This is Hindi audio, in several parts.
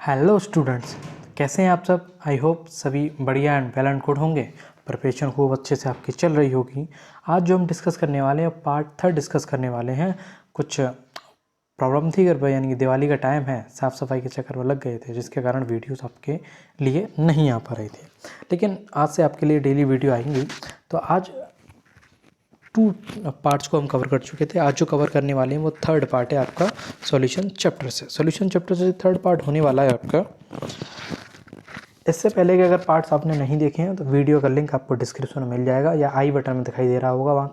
हेलो स्टूडेंट्स, कैसे हैं आप सब। आई होप सभी बढ़िया एंड वेल एंड गुड होंगे। प्रिपरेशन खूब अच्छे से आपकी चल रही होगी। आज जो हम डिस्कस करने वाले हैं पार्ट 3 डिस्कस करने वाले हैं। कुछ प्रॉब्लम थी घर पर, यानी कि दिवाली का टाइम है, साफ़ सफाई के चक्कर में लग गए थे, जिसके कारण वीडियोस आपके लिए नहीं आ पा रही थी। लेकिन आज से आपके लिए डेली वीडियो आएंगी। तो आज 2 पार्ट्स को हम कवर कर चुके थे। आज जो कवर करने वाले हैं वो 3rd पार्ट है आपका सॉल्यूशन चैप्टर से। सॉल्यूशन चैप्टर से 3rd पार्ट होने वाला है आपका। इससे पहले कि अगर पार्ट्स आपने नहीं देखे हैं तो वीडियो का लिंक आपको डिस्क्रिप्शन में मिल जाएगा या आई बटन में दिखाई दे रहा होगा,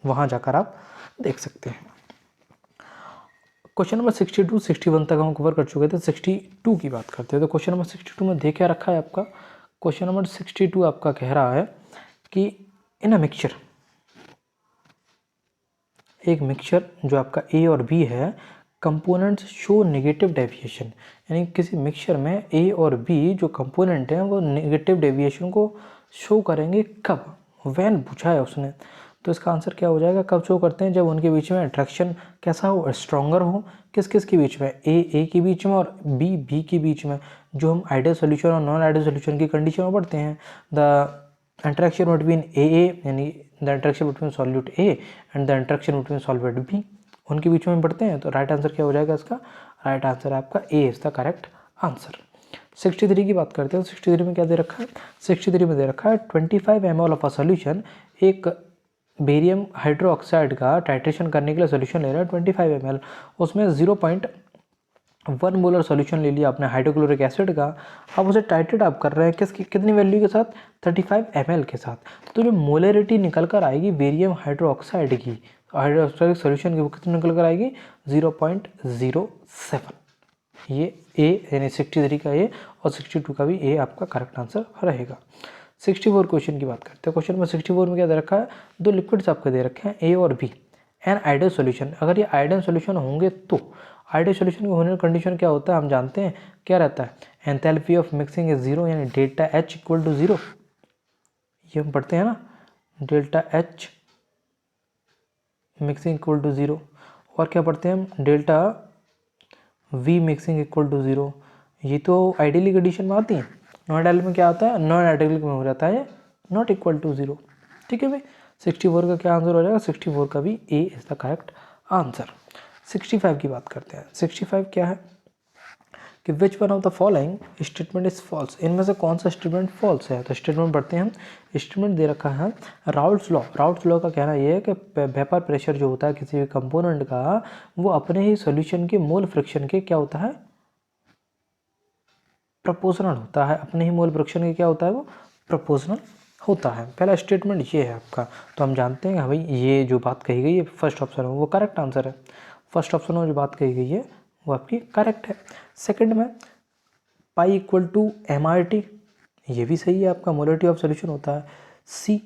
वहाँ जाकर आप देख सकते हैं। क्वेश्चन नंबर 62 61 तक हम कवर कर चुके थे। 62 की बात करते हैं तो क्वेश्चन नंबर 62 में देखा रखा है आपका। क्वेश्चन नंबर 62 आपका कह रहा है कि इन अ मिक्सचर, एक मिक्सचर जो आपका ए और बी है, कंपोनेंट्स शो नेगेटिव डेविएशन, यानी किसी मिक्सचर में ए और बी जो कंपोनेंट हैं वो नेगेटिव डेविएशन को शो करेंगे। कब? व्हेन पूछा है उसने, तो इसका आंसर क्या हो जाएगा? कब शो करते हैं? जब उनके बीच में अट्रैक्शन कैसा हो? स्ट्रॉन्गर हो। किस किस के बीच में? ए के बीच में और बी के बीच में, जो हम आइडियल सोल्यूशन और नॉन आइडियल सोल्यूशन की कंडीशन में पढ़ते हैं। द interaction between AA यानी the interaction between solute A and the interaction between solvent B, उनके बीच में पढ़ते हैं। तो राइट आंसर क्या हो जाएगा इसका? राइट आंसर है आपका ए इज द करेक्ट आंसर। 63 की बात करते हैं। 63 में क्या दे रखा है? 63 में दे रखा है 25 ml ऑफ अ सोल्यूशन। एक बेरियम हाइड्रोक्साइड का टाइट्रेशन करने के लिए सोल्यूशन ले रहा है 25 ml। उसमें 0.1 मोलर सोल्यूशन ले लिया आपने हाइड्रोक्लोरिक एसिड का। अब उसे टाइट्रेट आप कर रहे हैं किसकी, कितनी वैल्यू के साथ? 35 ml के साथ। तो जो मोलरिटी निकल कर आएगी बेरियम हाइड्रोक्साइड की, हाइड्रोक्साइड सोल्यूशन की, वो कितनी निकल कर आएगी? 0.07। ये ए यानी 63 का ए और 62 का भी ए आपका करेक्ट आंसर रहेगा। 64 क्वेश्चन की बात करते हैं। क्वेश्चन नंबर 64 में क्या दे रखा है? दो लिक्विड्स आपके दे रखे हैं ए और बी एन आइडियल सोल्यूशन। अगर ये आइडियल सोल्यूशन होंगे तो आइडियल सोल्यूशन के होने का कंडीशन क्या होता है हम जानते हैं, क्या रहता है? एंथैल्पी ऑफ मिक्सिंग इज 0, यानी डेल्टा एच इक्वल टू 0। ये हम पढ़ते हैं ना, delta H mixing equal to 0। और क्या पढ़ते हैं हम? Delta V mixing equal to 0। ये तो आइडियली कंडीशन में आती है। नॉन आइडियल में क्या आता है? नॉन आइडियल में हो जाता है नॉट इक्वल टू 0। ठीक है भाई। 64 का क्या आंसर हो जाएगा? 64 का भी A is the correct answer. 65 की बात करते हैं। 65 क्या है कि which one of the following statement is false. इनमें से कौन सा स्टेटमेंट फॉल्स है? तो स्टेटमेंट पढ़ते हैं हम। स्टेटमेंट दे रखा है राउल्ट्स लॉ। राउल्ट्स लॉ का कहना यह है कि वेपर प्रेशर जो होता है किसी भी कंपोनेंट का, वो अपने ही सॉल्यूशन के मोल फ्रिक्शन के क्या होता है? प्रोपोर्शनल होता है। अपने ही मोल फ्रिक्शन के क्या होता है? वो प्रोपोर्शनल होता है। पहला स्टेटमेंट ये है आपका। तो हम जानते हैं भाई ये जो बात कही गई है फर्स्ट ऑप्शन में वो करेक्ट आंसर है। फर्स्ट ऑप्शन में जो बात कही गई है वो आपकी करेक्ट है। सेकंड में पाई इक्वल टू MRT, ये भी सही है आपका, मोलरिटी ऑफ सोल्यूशन होता है। सी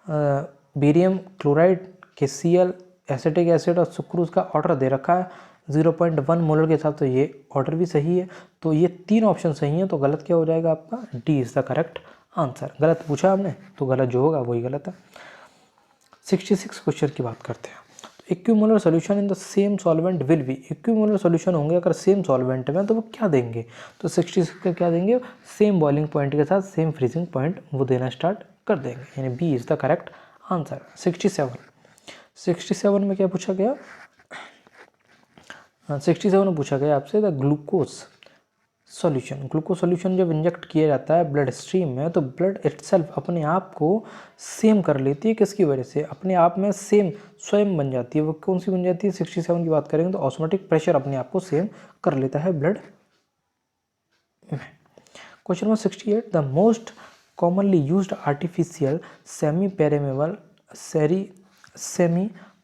बेरियम क्लोराइड के Cl एसिटिक एसिड और सुक्रोज का ऑर्डर दे रखा है 0.1 मोलर के हिसाब से, ये ऑर्डर भी सही है। तो ये 3 ऑप्शन सही हैं। तो गलत क्या हो जाएगा आपका? D is the correct answer. गलत पूछा हमने तो गलत जो होगा वही गलत है। 66 क्वेश्चन की बात करते हैं। Equimolar solution in the same solvent will be. Equimolar solution होंगे अगर सेम सॉल्वेंट में तो वो क्या देंगे? तो 66 का क्या देंगे? सेम बॉइलिंग पॉइंट के साथ सेम फ्रीजिंग पॉइंट वो देना स्टार्ट कर देंगे, यानी B is the correct answer. 67 में क्या पूछा गया? 67 में पूछा गया आपसे the glucose solution. Glucose solution जब इंजेक्ट किया जाता है ब्लड स्ट्रीम में तो ब्लड इटसेल्फ अपने आप को सेम कर लेती है। किसकी वजह से? अपने आप में सेम स्वयं बन जाती है। वो कौन सी बन जाती है? 67 की बात करेंगे तो ऑटोमेटिक प्रेशर अपने आप को सेम कर लेता है ब्लड में। Question number 68 the most commonly used artificial semi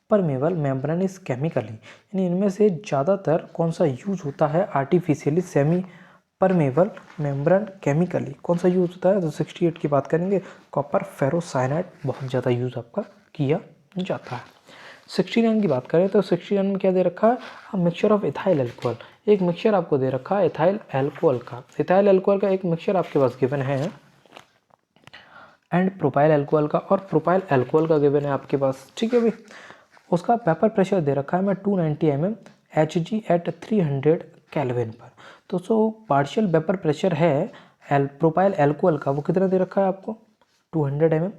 permeable membrane is chemically, यानी इनमें से ज़्यादातर कौन सा यूज होता है artificially semi permeable membrane chemically? कौन सा यूज होता है? तो 68 की बात करेंगे कॉपर फेरोसाइनाइड बहुत ज़्यादा यूज आपका किया जाता है। 69 की बात करें तो 69 में क्या दे रखा है? Mixture of ethyl alcohol. एक मिक्सचर आपको दे रखा है इथाइल एल्कोहल का। इथाइल एल्कोहल का एक मिक्सचर आपके पास गिवन है एंड प्रोपाइल एल्कोहल का, और प्रोपाइल एल्कोहल का गिवन है आपके पास। ठीक है भाई। उसका वेपर प्रेशर दे रखा है मैं 290 mm, Hg एट 300 केल्विन पर। तो पार्शियल वेपर प्रेशर है प्रोपाइल एल्कोहल का, वो कितना दे रखा है आपको 200 mm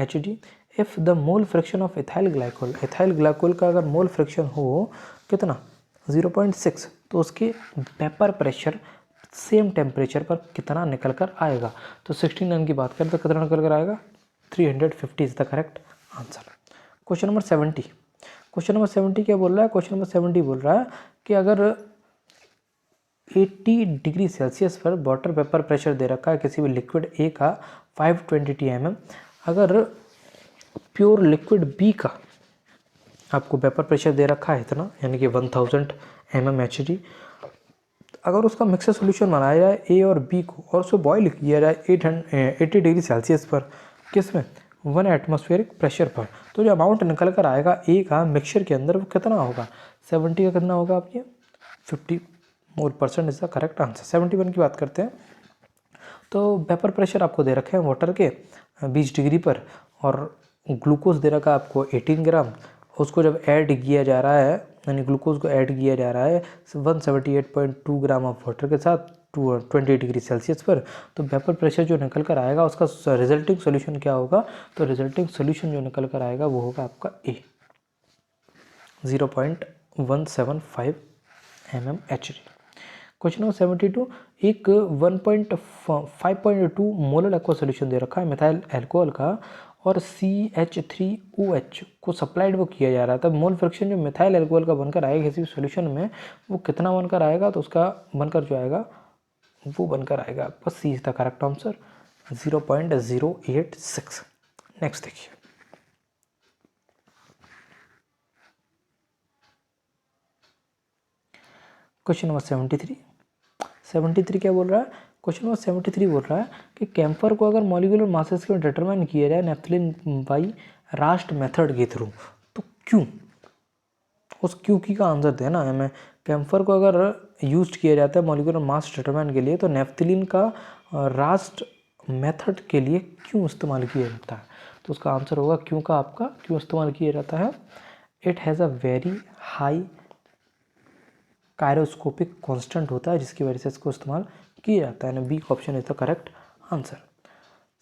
Hg। If the mole fraction of ethyl glycol का अगर मोल फ्रिक्शन हो कितना 0.6, तो उसके वेपर प्रेशर सेम टेम्परेचर पर कितना निकल कर आएगा। तो 69 की बात करें तो कितना निकल कर आएगा 350 is the correct answer. Question number 70 क्या बोल रहा है, क्वेश्चन नंबर 70 बोल रहा है कि अगर 80 डिग्री सेल्सियस पर वाटर वेपर प्रेशर दे रखा है किसी भी लिक्विड ए का 520 mm, अगर प्योर लिक्विड बी का आपको वेपर प्रेशर दे रखा है इतना, यानी कि 1000 mm Hg, अगर उसका मिक्सर सोल्यूशन बनाया जाए ए और बी को और उसको बॉयल किया जाए 80 डिग्री सेल्सियस पर, किस में 1 एटमॉस्फेरिक प्रेशर पर, तो जो अमाउंट निकल कर आएगा ए का मिक्सचर के अंदर वो कितना होगा 70 का कितना होगा आपके 50 mole percent is the correct answer. 71 की बात करते हैं। तो वेपर प्रेशर आपको दे रखे हैं वाटर के 20 डिग्री पर और ग्लूकोज दे रखा है आपको 18 ग्राम, उसको जब ऐड किया जा रहा है यानी ग्लूकोज को ऐड किया जा रहा है 178.2 ग्राम ऑफ वाटर के साथ 20 डिग्री सेल्सियस पर, तो वेपर प्रेशर जो निकल कर आएगा उसका रिजल्टिंग सोल्यूशन क्या होगा, तो रिजल्टिंग सोल्यूशन जो निकल कर आएगा वो होगा आपका ए 0.175 mm Hg। क्वेश्चन नंबर 72, एक 1.5.2 मोलर एक्वा सोल्यूशन दे रखा है मिथाइल अल्कोहल का और CH3OH को सप्लाइड वो किया जा रहा था। मोल फ्रिक्शन जो मिथाइल अल्कोहल का बनकर आएगा किसी भी सोल्यूशन में वो कितना बनकर आएगा, तो उसका बनकर जो आएगा वो बनकर आएगा आपका C is the correct answer 0.086। Next देखिए क्वेश्चन नंबर 73 क्या बोल रहा है, क्वेश्चन नंबर 73 बोल रहा है कि कैम्फर को अगर मॉलिक्यूलर मासेस के डिटरमाइन किया जाए नेफ्थलीन बाई रास्ट मेथड के थ्रू, तो क्यों, उस क्यों की का आंसर देना है। हमें कैम्फर को अगर यूज किया जाता है मॉलिक्यूलर मास डिटरमाइन के लिए, तो नेफ्थलीन का रास्ट मेथड के लिए क्यों इस्तेमाल किया जाता है, तो उसका आंसर होगा क्यों का आपका क्यों इस्तेमाल किया जाता है, it has a very high cryoscopic constant होता है जिसकी वजह से इसको इस्तेमाल किया जाता है। B option is the correct answer.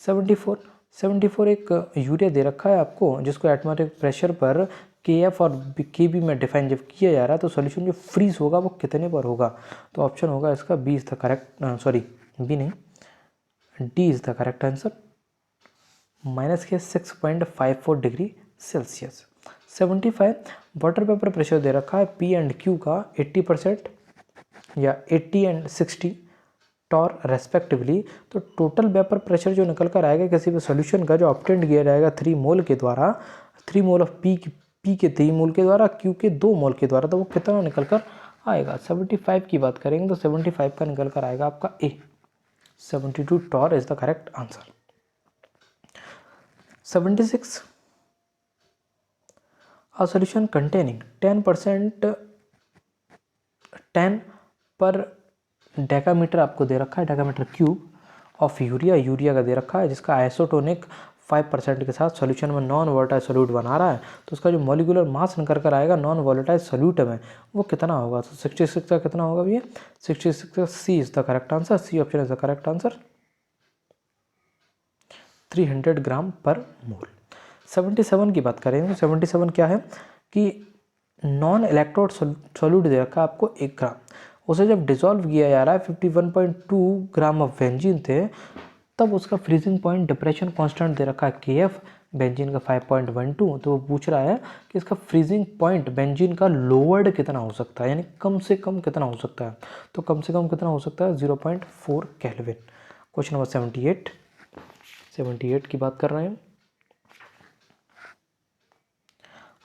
74 एक यूरिया दे रखा है आपको जिसको एटमॉस्फेरिक प्रेशर पर KF और KB में डिफाइन जब किया जा रहा है, तो सॉल्यूशन जो फ्रीज होगा वो कितने पर होगा, तो ऑप्शन होगा इसका B is the correct, sorry B नहीं, D is the correct answer -6.54 degree Celsius. 75 water vapour pressure दे रखा है P एंड Q का 80% या 80 एंड 60 टॉर रेस्पेक्टिवली, तो टोटल वेपर प्रेशर जो निकल कर आएगा किसी भी सॉल्यूशन का जो ऑब्टेंड किया जाएगा 3 मोल के द्वारा, 3 मोल ऑफ P के 3 मोल के द्वारा, Q के 2 मोल के द्वारा, तो वो कितना निकल कर आएगा। 75 की बात करेंगे तो 75 का निकल कर आएगा आपका A 72 torr is the correct answer. 76 a solution containing 10% 10 पर डेकामीटर आपको दे रखा है, डेकामीटर क्यूब ऑफ यूरिया का दे रखा है जिसका आइसोटोनिक 5% के साथ सॉल्यूशन में नॉन वोलेटाइल सोल्यूट बना रहा है, तो उसका जो मॉलिक्यूलर मास निकल कर आएगा नॉन वोलेटाइल सोल्यूट में वो कितना होगा, तो 66 का कितना होगा भैया 66 का C is the correct answer, C option is the correct answer 300 gram per mole. 77 की बात करें तो 77 क्या है कि नॉन इलेक्ट्रोड सोल्यूट दे रखा है आपको 1 ग्राम, उसे जब डिसॉल्व किया जा रहा है 51.2 ग्राम ऑफ बेंजीन थे, तब उसका फ्रीजिंग पॉइंट डिप्रेशन कांस्टेंट दे रखा है KF, बेंजीन का 5.12, तो वो पूछ रहा है कि इसका फ्रीजिंग पॉइंट बेंजीन का लोअर्ड कितना हो सकता है, यानी कम से कम कितना हो सकता है, तो कम से कम कितना हो सकता है 0.4 केल्विन। क्वेश्चन नंबर 78 की बात कर रहे हैं।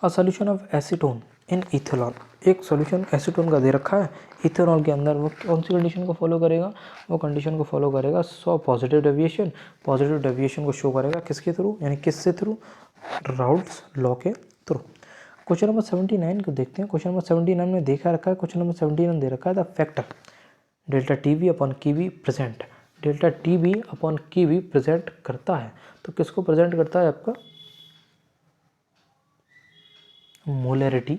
A solution of acetone in ethanol, एक सॉल्यूशन एसीटोन का दे रखा है इथेनॉल के अंदर, वो कौन सी कंडीशन को फॉलो करेगा, वो कंडीशन को फॉलो करेगा पॉजिटिव डेविएशन को शो करेगा किसके थ्रू, यानी किससे थ्रू, राउल्ट्स लॉ के थ्रू। क्वेश्चन नंबर 79 को देखते हैं। क्वेश्चन नंबर 79 में देखा रखा है, क्वेश्चन नंबर 79 दे रखा है the factor delta TB upon KB present, delta TB upon KB present करता है, तो किसको प्रेजेंट करता है आपका मोलैरिटी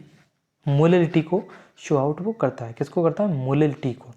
मोलिलिटी को शो आउट वो करता है। किसको करता है? मोलिलिटी को।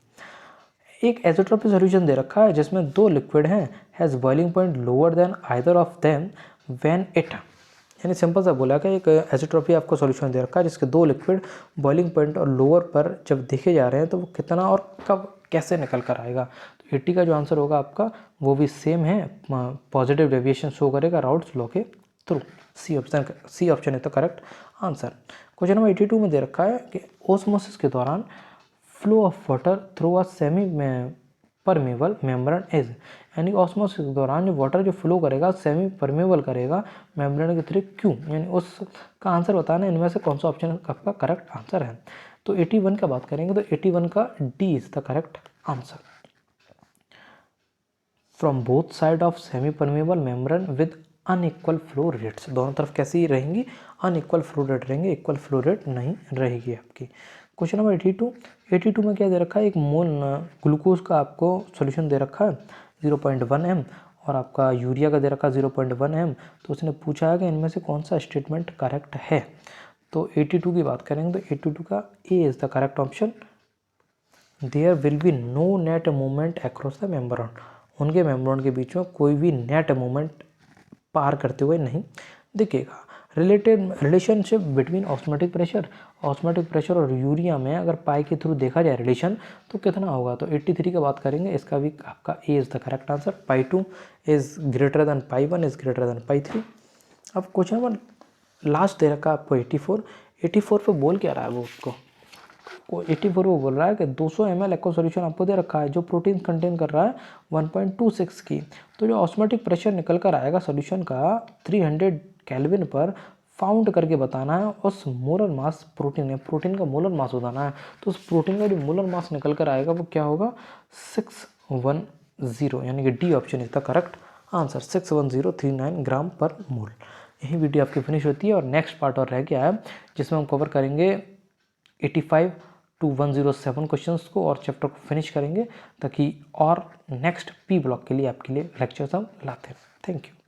एक एज़ोट्रोपिक सॉल्यूशन दे रखा है जिसमें दो लिक्विड हैं, has boiling point lower than either of them when it, यानी सिंपल सा बोला कि एक एज़ोट्रोपी आपको सॉल्यूशन दे रखा है जिसके दो लिक्विड बॉइलिंग पॉइंट और लोअर पर जब देखे जा रहे हैं तो वो कितना और कब कैसे निकल कर आएगा। तो 80 का जो आंसर होगा आपका वो भी सेम है, पॉजिटिव डेविएशन शो करेगा राउल्ट्स लॉ के थ्रू। सी ऑप्शन है तो करेक्ट आंसर। क्वेश्चन नंबर 82 में दे रखा है कि ओस्मोसिस के दौरान flow of water through a semi permeable membrane is, यानी ऑस्मोसिस के दौरान जो वाटर जो फ्लो करेगा सेमी परमेबल करेगा मेम्ब्रेन के थ्रू, क्यों, यानी उसका आंसर बताना है इनमें से कौन सा ऑप्शन आपका करेक्ट आंसर है। तो 81 का बात करेंगे तो 81 का D is the correct answer. From both side of semi permeable membrane with unequal flow rates, दोनों तरफ कैसी रहेंगी? अनइक्वल फ्लो रेट रहेंगे, इक्वल फ्लो रेट नहीं रहेगी आपकी। क्वेश्चन नंबर 82 में क्या दे रखा है? एक मोल ग्लूकोज का आपको सॉल्यूशन दे रखा है 0.1 m और आपका यूरिया का दे रखा है 0.1 m। तो उसने पूछा है कि इनमें से कौन सा स्टेटमेंट करेक्ट है। तो 82 की बात करेंगे तो 82 का A is the correct option. There will be no net movement across the membrane, उनके मेम्ब्रेन के बीच में कोई भी नेट मूवमेंट पार करते हुए नहीं दिखेगा। रिलेशनशिप बिटवीन ऑस्मोटिक प्रेशर और यूरिया में अगर पाई के थ्रू देखा जाए रिलेशन तो कितना होगा? तो 83 की बात करेंगे, इसका भी आपका A is the correct answer. Pi 2 is greater than pi 1 is greater than pi 3। अब क्वेश्चन नंबर लास्ट दे रखा है आपको 84 पे बोल क्या रहा है वो उसको 84 वो बोल रहा है कि 200 ml एक्वा सॉल्यूशन आपको दे रखा है जो प्रोटीन कंटेन कर रहा है 1.26 की। तो जो ऑस्मोटिक प्रेशर निकल कर आएगा सॉल्यूशन का 300 केल्विन पर फाउंड करके बताना है उस मोलर मास प्रोटीन का मोलर मास बताना है। तो उस प्रोटीन का जो मोलर मास निकल कर आएगा वो क्या होगा? 610, यानी कि D option is the correct answer. 61039 gram per मोल। यही वीडियो आपकी फिनिश होती है और नेक्स्ट पार्ट और रह गया है जिसमें हम कवर करेंगे 85 to 107 क्वेश्चंस को और चैप्टर को फिनिश करेंगे ताकि और नेक्स्ट पी ब्लॉक के लिए आपके लिए लेक्चर्स हम लाते हैं। Thank you.